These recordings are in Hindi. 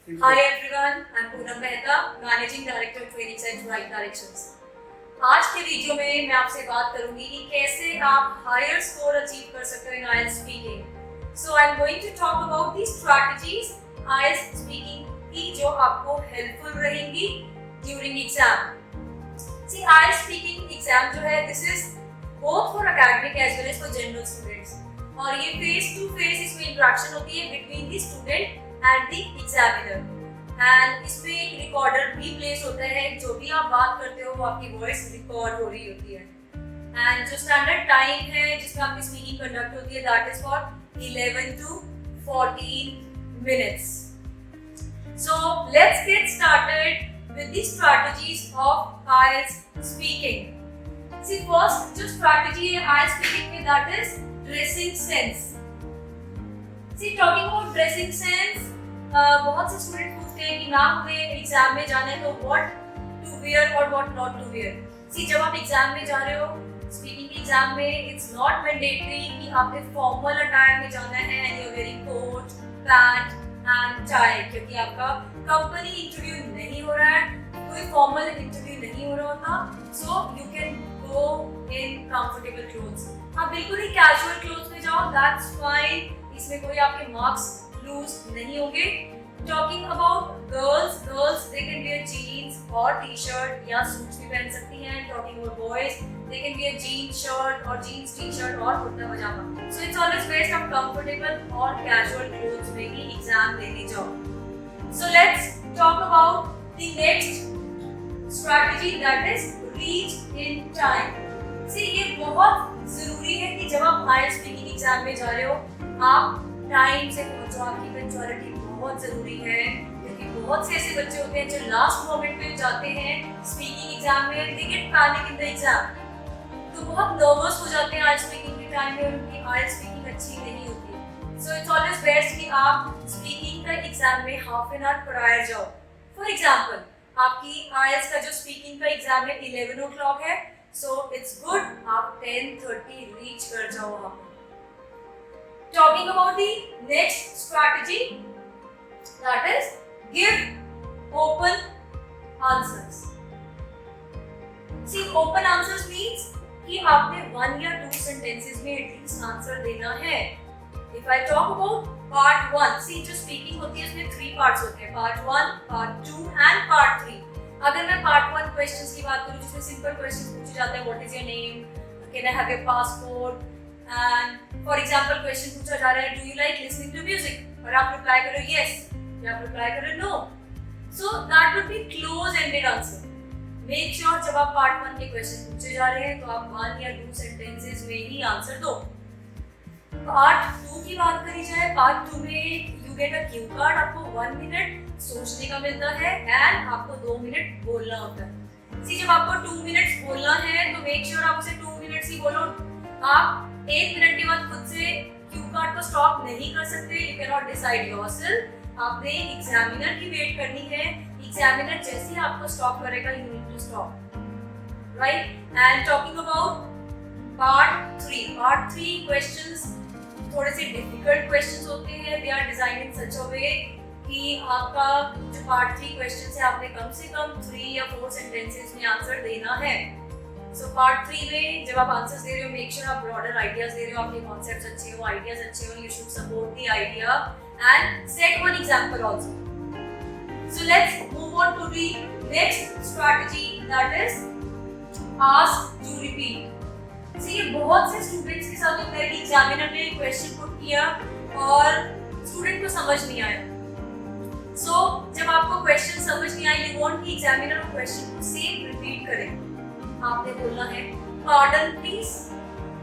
Hi everyone, I'm Poonam Mehta, Managing Director Training Center Right Directions. आज के वीडियो में मैं आपसे बात करूंगी कि कैसे आप हायर स्कोर अचीव कर सकते हो इन IELTS speaking. So I'm going to talk about the strategies IELTS speaking की जो आपको हेल्पफुल रहेंगी during exam. See, IELTS speaking exam जो है this is both for academic as well as for general students. और ये फेस टू फेस इसमें इंटरेक्शन होती है between the student and the examiner. And इसमें एक रिकॉर्डर भी प्लेस होता है, जो भी आप बात करते हो वो आपकी वॉइस रिकॉर्ड हो रही होती है. एंड जो स्टैंडर्ड टाइम है जिसमें आपकी स्पीकिंग कंडक्ट होती है that is for 11 to 14 minutes. So let's get started with the strategies of IELTS speaking. See, first जो strategy है IELTS speaking में that is dressing sense. See, talking about dressing sense, बहुत से स्टूडेंट पूछते हैं कि मैम हमें एग्जाम में जाना है तो व्हाट टू वेयर और what not to wear. See, जब आप एग्जाम में जा रहे हो स्पीकिंग एग्जाम में इट्स नॉट मैंडेटरी कि आपने फॉर्मल अटायर में जाना है and you are wearing coat pant and tie, क्योंकि आपका कंपनी इंटरव्यू नहीं हो रहा है, कोई फॉर्मल इंटरव्यू नहीं हो रहा होता. So you can go in comfortable clothes. आप बिल्कुल ही कैजुअल क्लोथ्स में जाओ, दैट्स फाइन. इसमें कोई आपके मार्क्स लूज नहीं होंगे. Talking about girls they can wear jeans और टी शर्ट या सूट्स भी पहन सकती हैं. Talking about boys they can wear jeans shirt और जीन्स टी शर्ट और kurta pyjama. So it's always best आप कंफर्टेबल और कैजुअल क्लोथ्स में ही एग्जाम देने जाओ. So let's talk about the next strategy that is reach in time. See, ये बहुत जरूरी है कि जब आप IELTS स्पीकिंग एग्जाम में जा रहे हो आप टाइम से पहुंचो. आपकी पंक्चुअलिटी बहुत जरूरी है, क्योंकि बहुत से ऐसे बच्चे होते हैं जो लास्ट मोमेंट पे जाते हैं स्पीकिंग एग्जाम में. They get panic in the exam, तो बहुत नर्वस हो जाते हैं IELTS स्पीकिंग के टाइम में और उनकी IELTS स्पीकिंग अच्छी नहीं होती. सो इट्स ऑलवेज बेस्ट कि आप स्पीकिंग का एग्जाम में हाफ एन आवर प्रायर जाओ. फॉर एग्जाम्पल, आपकी IELTS का जो स्पीकिंग का एग्जाम है 11 o'clock है, सो इट्स गुड आप 10:30 रीच कर जाओ वहां पर. Talking about the next strategy, that is give open answers. See, open answers means कि आपने 1 या 2 sentences में at least answer देना है. If I talk about part 1, see जो speaking होती है उसमें 3 parts होते हैं, part 1, part 2 and part 3. अगर मैं part 1 questions की बात करूँ जिसमें simple questions पूछे जाते हैं, what is your name, can I have your passport, and for example question पूछा जा रहा है do you like listening to music, और आप रिप्लाई करो yes या आप रिप्लाई करो no. so that would be close ended answer. make sure जब आप पार्ट 1 के क्वेश्चन पूछे जा रहे हैं तो आप 1 या 2 सेंटेंसेस में ही आंसर दो. पार्ट 2 की बात करी जाए, पार्ट 2 में you get a Q card. आपको 1 मिनट सोचने का मिलता है एंड आपको 2 मिनट बोलना होता है. सी, जब आपको 2 मिनट्स बोलना है तो मेक श्योर आप उसे 2 मिनट्स ही बोलो. आप 1 मिनट के बाद खुद से क्यू कार्ड को स्टॉप नहीं कर सकते. You can not decide yourself. आपने एग्जामिनर की वेट करनी है. एग्जामिनर जैसे ही आपको स्टॉप करेगा you need to stop, right. And talking about part 3 questions थोड़े से डिफिकल्ट क्वेश्चंस होते हैं. दे आर डिजाइन्ड इन सच अ वे कि आपका जो पार्ट 3 क्वेश्चंस है आपने कम से कम 3 या 4 सेंटेंसेस में आंसर देना है. सो पार्ट 3 में जब आप आंसर्स दे रहे हो मेक श्योर आप ब्रॉडर आइडियाज दे रहे हो, आपके कॉन्सेप्ट्स अच्छे हो, आइडियाज अच्छे हो. You should support the idea and set one example also. So let's move on to the next strategy that is ask to repeat. See, ये बहुत से स्टूडेंट्स के साथ होता है कि एग्जामिनर ने क्वेश्चन पुट किया और स्टूडेंट को समझ नहीं आया. सो जब आपको क्वेश्चन समझ नहीं आया यू वांट कि एग्जामिनर वो क्वेश्चन को सेम रिपीट करे. आपने बोलना है pardon please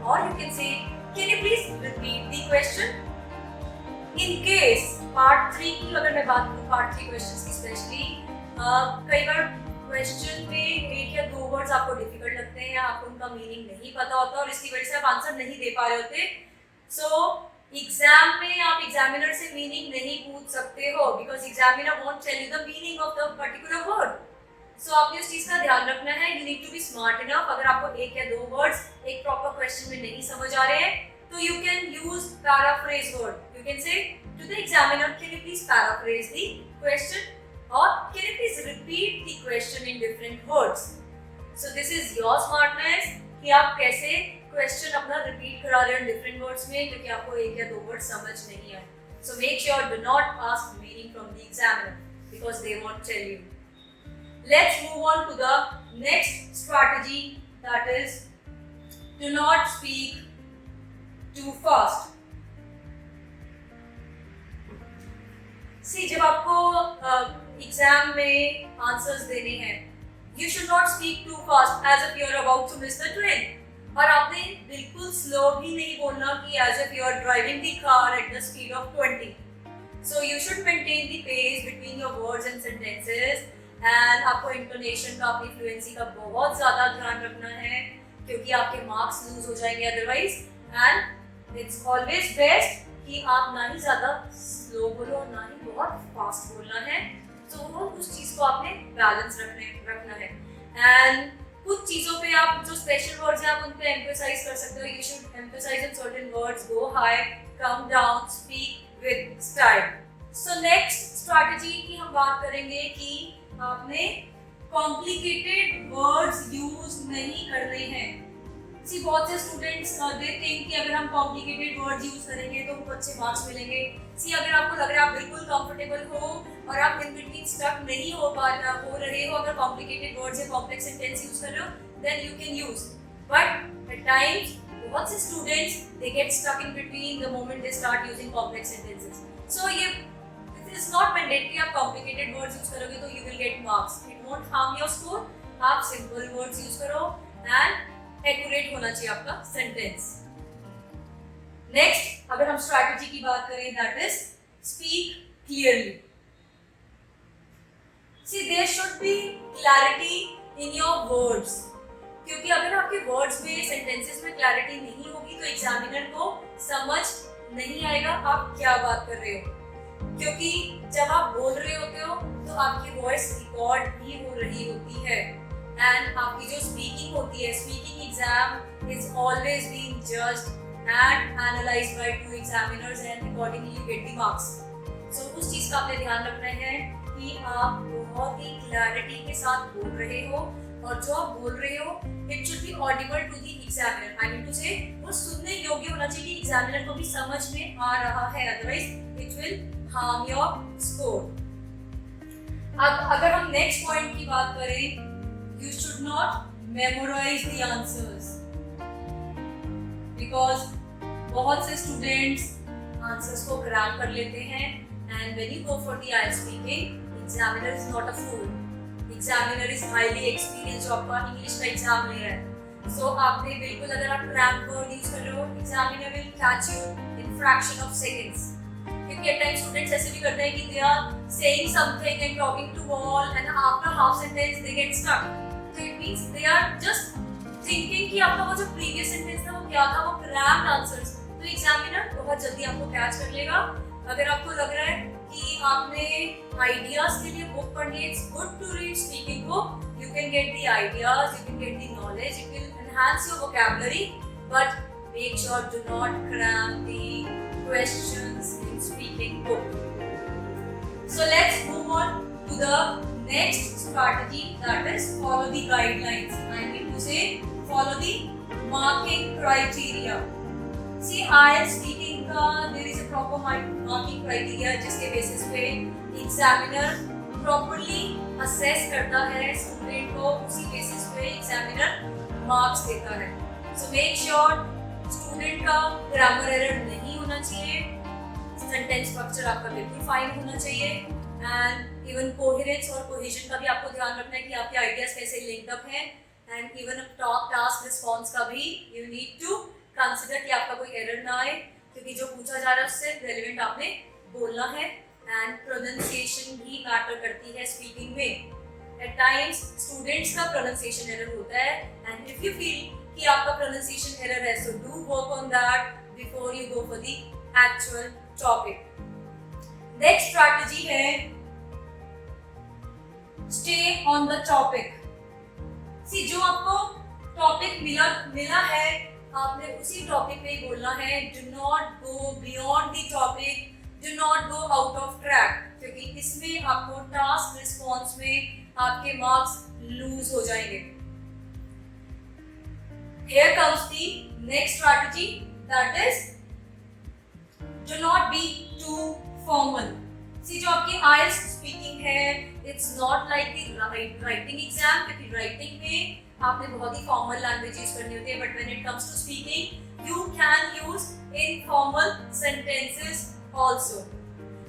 or you can say can you please repeat the question. in case part 3 की अगर मैं बात करूँ part 3 questions की स्पेशली कई बार क्वेश्चन में 1 या 2 वर्ड्स आपको डिफिकल्ट लगते हैं या आपको उनका मीनिंग नहीं पता होता और इसकी वजह से आप आंसर नहीं दे पा रहे होते. सो एग्जाम में आप एग्जामिनर से मीनिंग नहीं पूछ सकते हो because examiner won't tell you the meaning of the particular word. So आपने उस चीज का ध्यान रखना है. You need to be smart enough. अगर आपको 1 या 2 वर्ड्स एक प्रॉपर क्वेश्चन में नहीं समझ आ रहे हैं तो you can use paraphrase word. You can say to the examiner, can you please paraphrase the question or can you please repeat the question in different words? So this is your smartness कि आप कैसे question अपना repeat करा रहे हो different words में क्योंकि आपको एक या दो words समझ नहीं आए. So make sure do not ask meaning from the examiner because they won't tell you. Let's move on to the next strategy, that is do not speak too fast. See, जब आपको एग्जाम में आंसर्स देने हैं, you should not speak too fast as if you are about to miss the train. और आपने बिल्कुल स्लो भी नहीं बोलना कि as if you are driving the car at the speed of 20. So you should maintain the pace between your words and sentences. And आपको इंटोनेशन का, अपनी फ्लुएंसी का बहुत ज़्यादा ध्यान रखना है क्योंकि आपके मार्क्स लूज हो जाएंगे otherwise. And it's always best कि आप ना ही ज़्यादा स्लो बोलो और ना ही बहुत फास्ट बोलना है. तो वो उस चीज़ को आपने बैलेंस रखना है. एंड कुछ चीज़ों पे आप जो स्पेशल वर्ड्स हैं आप उन पे एम्फसाइज कर सकते हो. You should emphasize in certain words, go high, come down, speak with style. So next strategy की हम बात करेंगे कि आपने कॉम्प्लिकेटेड वर्ड्स यूज नहीं करने हैं. सी बहुत से स्टूडेंट्स दे थिंक कि अगर हम कॉम्प्लिकेटेड वर्ड्स यूज करेंगे तो हमको अच्छे मार्क्स मिलेंगे. सी अगर आपको लग रहा है आप बिल्कुल कंफर्टेबल हो और आप इन बिटवीन स्टक नहीं हो रहे हो, अगर कॉम्प्लिकेटेड वर्ड्स या कॉम्प्लेक्स सेंटेंस यूज कर रहे हो, then you can use. But at times बहुत से students they get stuck in between the moment they start using complex sentences. So ये इट इज नॉट मैंडेटरी आप कॉम्प्लिकेटेड वर्ड्स यूज करोगे तो you will get marks. It won't harm your score. आप सिंपल वर्ड्स यूज करो एंड एक्यूरेट होना चाहिए आपका सेंटेंस. नेक्स्ट अगर हम स्ट्रैटेजी की बात करें, that is speak clearly. See there should be clarity in your words क्योंकि अगर आपके वर्ड्स में, सेंटेंसेस में क्लैरिटी नहीं होगी तो एग्जामिनर को समझ नहीं आएगा आप क्या बात कर रहे हो. क्योंकि जब आप बोल रहे होते हो तो आपकी वॉइस रिकॉर्ड भी हो रही होती है. एंड आपकी जो स्पीकिंग होती है, speaking exam is always being judged and analyzed by two examiners and accordingly you get the marks. So उस चीज का आपने ध्यान रखना है कि आप बहुत ही क्लैरिटी के साथ बोल रहे हो और जो आप बोल रहे हो it should be audible to the examiner. I mean to say वो सुनने योग्य होना चाहिए कि एग्जामिनर को भी समझ में आ रहा है, otherwise it will harm your score. अब अगर हम नेक्स्ट पॉइंट की बात करें, you should not memorize the answers. Because बहुत से स्टूडेंट्स आंसर्स को क्रैक कर लेते हैं and when you go for the IELTS speaking, examiner is not a fool. Examiner is highly experienced जो आपका इंग्लिश का एग्जाम ले रहा है. सो आपने बिल्कुल, अगर आप क्रैक वर्ड यूज कर रहे हो, examiner will catch you in fraction of seconds. क्योंकि एट टाइम्स स्टूडेंट्स ऐसे भी करते हैं कि they are saying something and talking to wall and after half sentence they get stuck. So it means they are just thinking कि आपका वो जो प्रीवियस सेंटेंस था वो क्या था, वो क्रैक्ड आंसर्स. तो एग्जामिनर बहुत जल्दी आपको कैच कर लेगा. अगर आपको लग रहा है कि आपने आइडियाज के लिए बुक पढ़नी है, it's good to read speaking book. You can get the ideas, you can get the knowledge, it will enhance your vocabulary, but make sure do not cram the questions in speaking book. So let's move on to the next strategy, that is follow the guidelines. I mean to say follow the marking criteria. See, IELTS speaking का there is a proper marking criteria जिसके basis पे examiner properly assess करता है student को, उसी basis पे examiner marks देता है. So make sure student का grammar error नहीं होना चाहिए, sentence structure आपका बिल्कुल fine होना चाहिए, एंड इवन कोहेरेंस और कोहेजन का भी आपको ध्यान रखना है कि आपके आइडियाज कैसे लिंक्ड अप हैं. एंड इवन टास्क रिस्पॉन्स का भी यू नीड टू कंसिडर कि आपका कोई एरर ना आए क्योंकि जो पूछा जा रहा है उससे रेलेवेंट आपने बोलना है. एंड प्रोनाउंसिएशन भी मैटर करती है स्पीकिंग में. एट टाइम्स स्टूडेंट्स का प्रोनाउंसिएशन एरर होता है एंड इफ यू फील कि आपका प्रोनाउंसिएशन एरर है, so do work on that before you go for the actual topic. Next strategy है स्टे ऑन द टॉपिक. सी, जो आपको टॉपिक मिला है आपने उसी टॉपिक पे ही बोलना है. Do not go beyond the topic, do not go out of track, क्योंकि इसमें आपको टास्क रिस्पॉन्स में आपके मार्क्स लूज हो जाएंगे। Here comes the next strategy, that is do not be too formal. See, जो आपकी IELTS स्पीकिंग है, it's not like the writing exam, क्योंकि writing में आपने बहुत ही formal language use करनी होती है, but when it comes to speaking, you can use informal sentences also.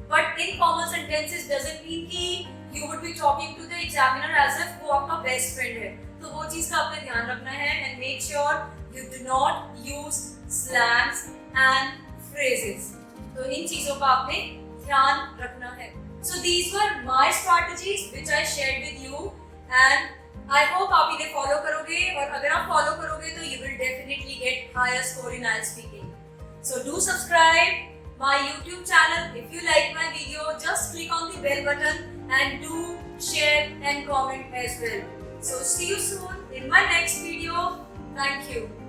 But informal sentences doesn't mean कि you would be talking to the examiner as if वो आपका best friend है। तो वो चीज का आपने ध्यान रखना है and make sure you do not use slangs and phrases. तो इन चीजों का आपने ध्यान रखना है। So these were my strategies which I shared with you and I hope आप इन्हें follow करोगे, और अगर आप follow करोगे तो you will definitely get higher score in IELTS speaking. So do subscribe my YouTube channel. If you like my video, just click on the bell button and do share and comment as well. So see you soon in my next video. Thank you.